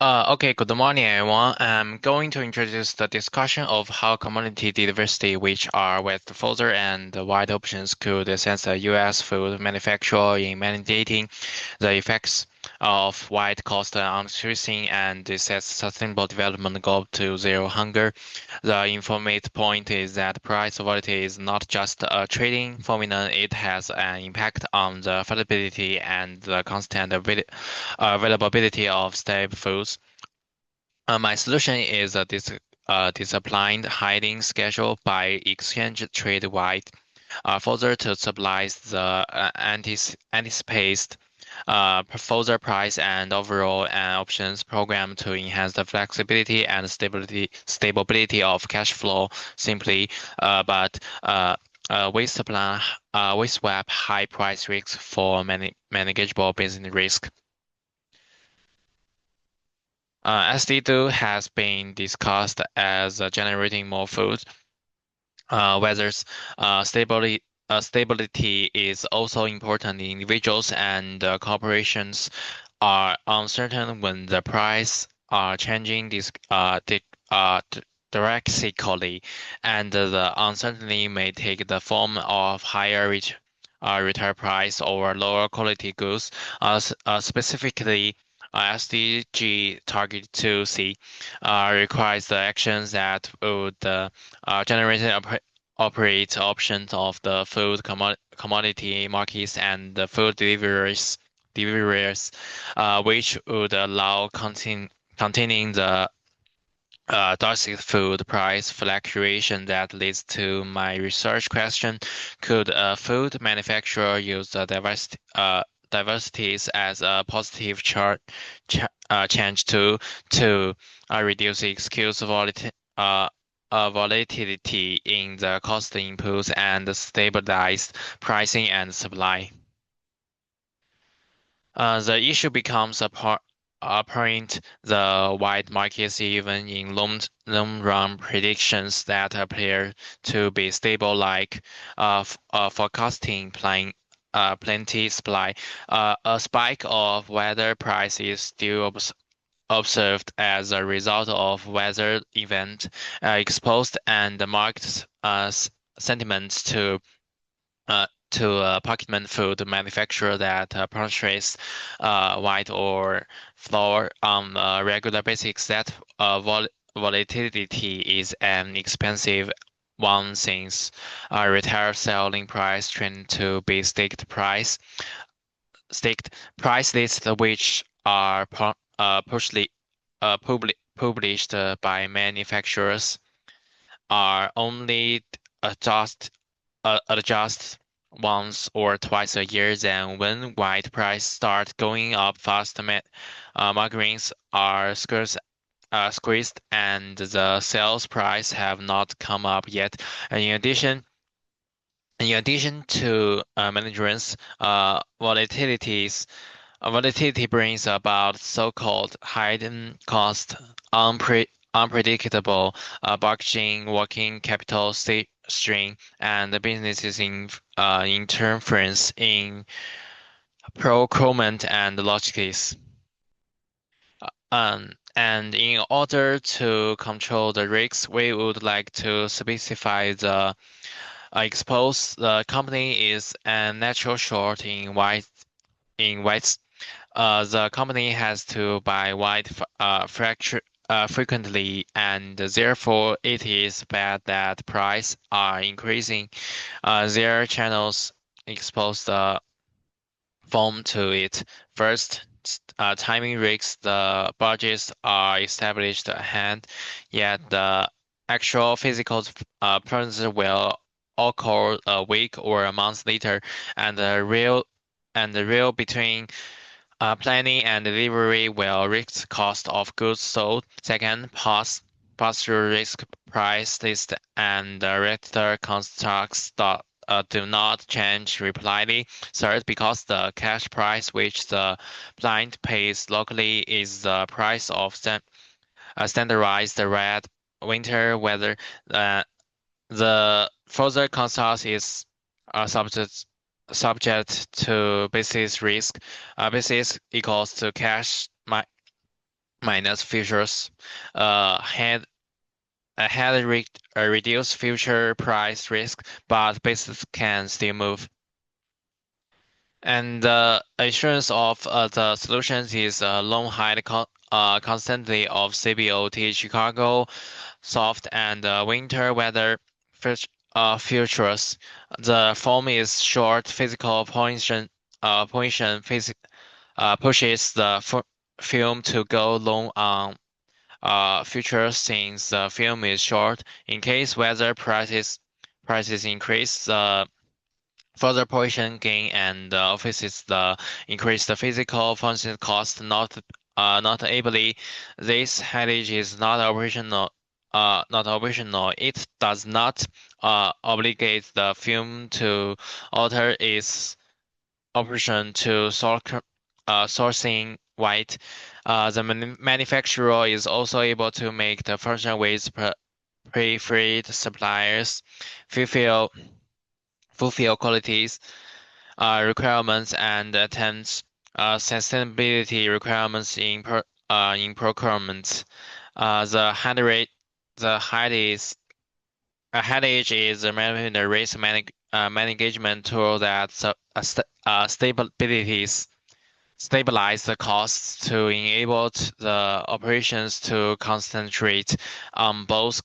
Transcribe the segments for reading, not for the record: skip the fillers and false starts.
Okay, good morning, everyone. I'm going to introduce the discussion of how commodity diversity, which are with further and wide options, could sense the U.S. food manufacturer in mitigating the effects of wide cost outsourcing and set sustainable development goal to zero hunger. The informative point is that price volatility is not just a trading phenomenon; it has an impact on the affordability and the constant availability of stable foods. My solution is a disciplined hiding schedule by exchange trade wide, further to stabilize the anticipated further price and overall options program to enhance the flexibility and stability of cash flow. Simply, but we supply we swap high price risks for manageable business risk. SD2 has been discussed as generating more food. Whether stability is also important. Individuals and corporations are uncertain when the price are changing drastically, and the uncertainty may take the form of higher retail price or lower quality goods. Specifically, SDG target 2C requires the actions that would generate and operate options of the food commodity markets and the food deliveries, which would allow containing the drastic food price fluctuation. That leads to my research question. Could a food manufacturer use the diversities as a positive change to reduce excuse volatility in the cost inputs and stabilize pricing and supply? The issue becomes apparent the wide markets even in long run predictions that appear to be stable, like forecasting plenty supply. A spike of weather price is still observed as a result of weather event exposed and the market sentiments to Pokemon food manufacturer that purchase white or flour on a regular basis. That volatility is an expensive one since retail selling price trend to be staked price lists which are published by manufacturers are only adjust adjust once or twice a year. Then when white price start going up fast, margins are squeezed and the sales price have not come up yet. And in addition to management's volatility brings about so-called hidden cost, unpredictable bargaining, working capital strain, and the businesses in interference in procurement and logistics. And in order to control the risks, we would like to specify the expose the company is a natural short in whites. The company has to buy white fracture frequently, and therefore it is bad that price are increasing. Their channels expose the form to it. First, timing risks. The budgets are established ahead, yet the actual physical presence will occur a week or a month later, and the real between planning and delivery will risk cost of goods sold. Second, pass-through risk price list and director constructs do not change rapidly. Third, because the cash price which the client pays locally is the price of standardized red winter weather. Uh, the further construct is subject to basis risk. Basis equals to cash minus futures had a reduced future price risk, but basis can still move. And the assurance of the solutions is long high constantly of CBOT Chicago, soft and winter weather futures. The form is short physical position pushes the film to go long on futures since the film is short. In case weather prices increase, the further position gain and offices the increased physical function cost not ably. This hedge is not operational. It does not obligate the film to alter its operation to sourcing white. The manufacturer is also able to make the function with preferred suppliers fulfill fulfill qualities requirements and attends sustainability requirements in procurement. The head rate, the head is a headage is a risk management tool that stabilize the costs to enable the operations to concentrate on both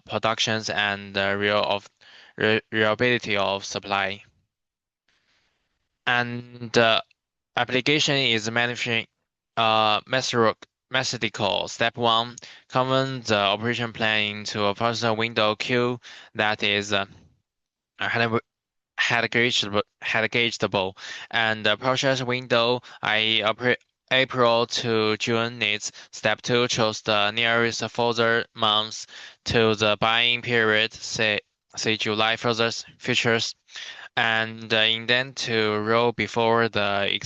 productions and the reliability of supply. And application is managing methodical. Step one, convert the operation plan into a personal window queue that is had gaugeable, and the process window, i.e. April to June needs. Step two, choose the nearest further months to the buying period, say July further futures, and intend to roll before the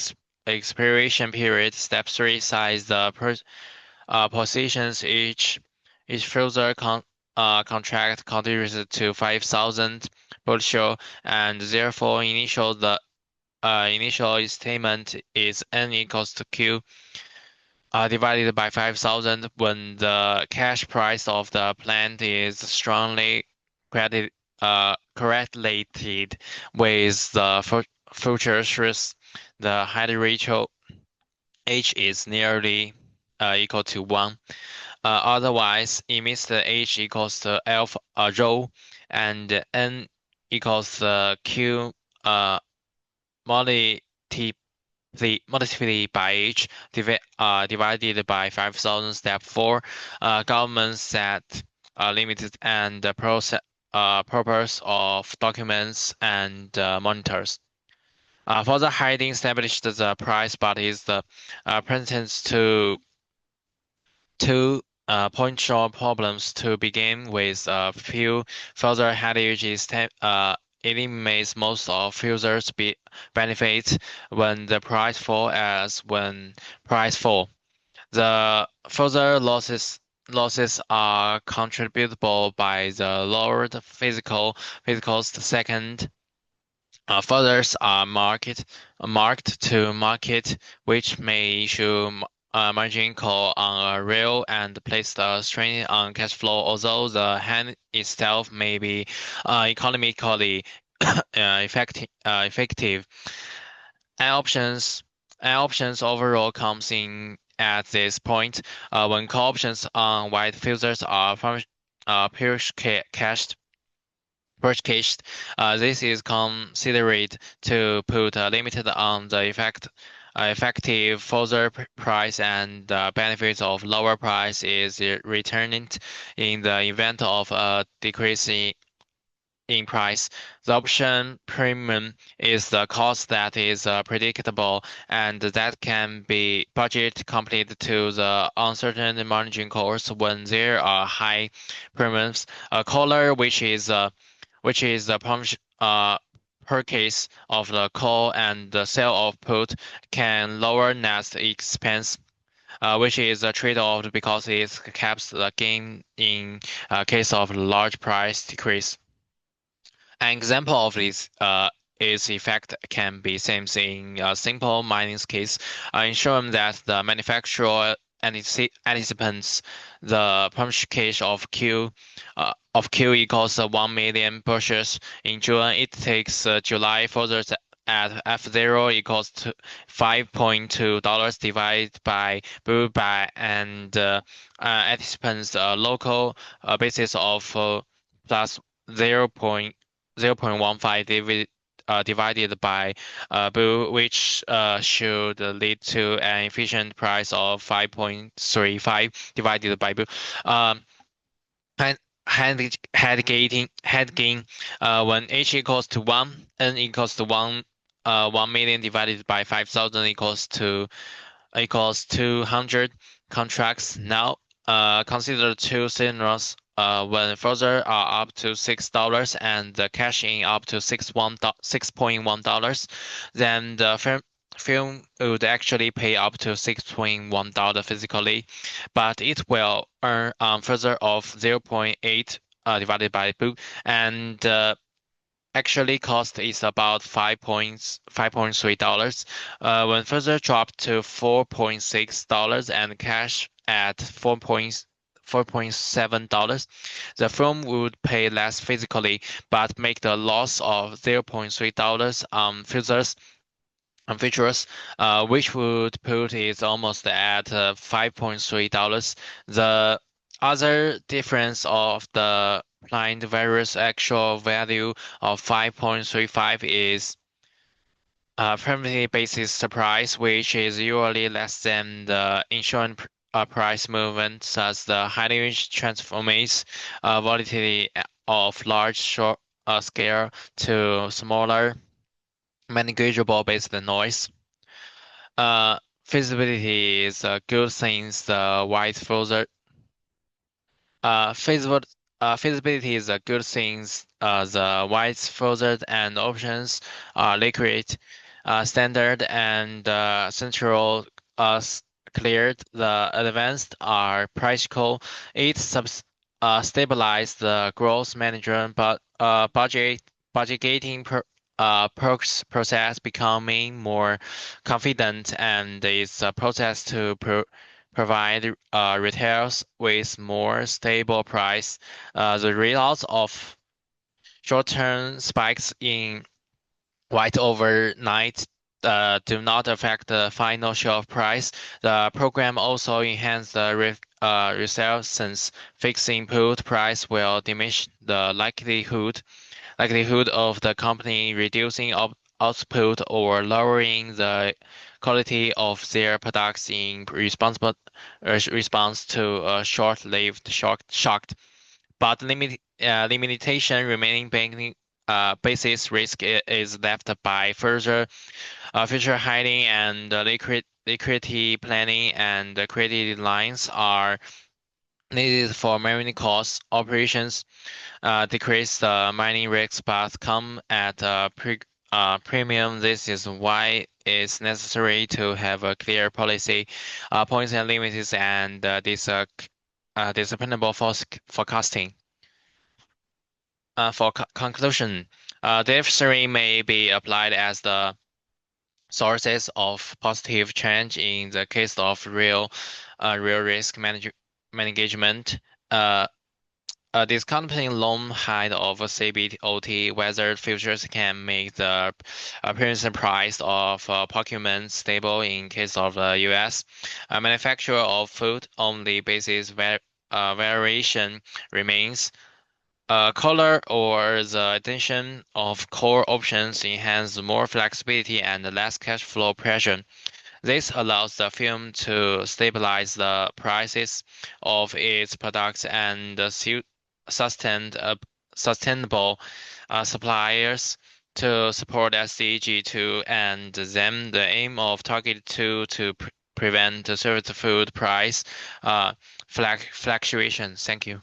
expiration period. Step three, size the positions each further contract contributes to 5,000 bushel, and therefore initial statement is n equals to q divided by 5,000 when the cash price of the plant is strongly credit, correlated with the futures. The height ratio h is nearly equal to 1. Otherwise, it means the h equals to alpha rho, and n equals q multi multiplied by h divided by 5,000. Step 4, government set limited and the process purpose of documents and monitors. Further hiding established the price, but is the presence to two point-short problems to begin with. A few further headaches eliminates most of users' benefits when the price fall as when price fall. The further losses are contributable by the lowered physical second. Furthers are marked to market, which may issue margin call on a rail and place the strain on cash flow, although the hand itself may be economically effective. And options and options overall comes in at this point when call options on white futures are purchased. This is considered to put a limit on the effective further price, and benefits of lower price is returned in the event of a decrease in price. The option premium is the cost that is predictable and that can be budget complete to the uncertain margin calls when there are high premiums. A caller which is the purchase of the call and the sale of put can lower net expense, which is a trade-off because it caps the gain in case of large price decrease. An example of this is effect can be seen in a simple mining case, ensuring that the manufacturer anticipates the punctuation of Q equals 1 million bushels. In June, it takes July further at F0 equals to $5.2 divided by Blue by and anticipates a local basis of plus 0.0.15 divided by Blue, which should lead to an efficient price of 5.35 divided by Blue. Um, hand, head gain when H equals to 1, N equals to 1 million divided by 5,000 equals 200 contracts. Now, consider two scenarios. When further are up to $6 and the cash in up to $6.1, then the film would actually pay up to $6.1 physically, but it will earn further of 0.8 divided by book, and actually cost is about $5.3. When further dropped to $4.6 and cash at $4.7, the firm would pay less physically, but make the loss of $0.3 features, which would put it almost at $5.3. The other difference of the blind various actual value of 5.35 is permanently basis price, which is usually less than the insurance price movement, such the highly transforms volatility of large short scale to smaller manageable based noise. Feasibility is a good since the white further feasible feasibility is a good since the white further and options are liquid, standard and central cleared. The advanced are practical. It stabilize the growth management, but budgeting perks process becoming more confident and is a process to provide retailers with more stable price. The results of short-term spikes in white overnight do not affect the final shelf price. The program also enhances the resale since fixed input price will diminish the likelihood of the company reducing output or lowering the quality of their products in response to a short-lived shock. But limitation remaining banking basis risk is left by further future hiding and liquidity planning and the credit lines are needed for mining cost operations decrease the mining risks but come at a premium. This is why it's necessary to have a clear policy, points and limits, and disciplinable forecasting. For conclusion, the F3 may be applied as the sources of positive change in the case of real risk management. Discounting loan height of CBOT weather futures can make the appearance price of procurement stable in case of the U.S. A manufacturer of food only basis variation remains. Color or the addition of core options enhance more flexibility and less cash flow pressure. This allows the firm to stabilize the prices of its products and sustainable suppliers to support SDG2 and then the aim of Target 2 to prevent the service food price fluctuation. Thank you.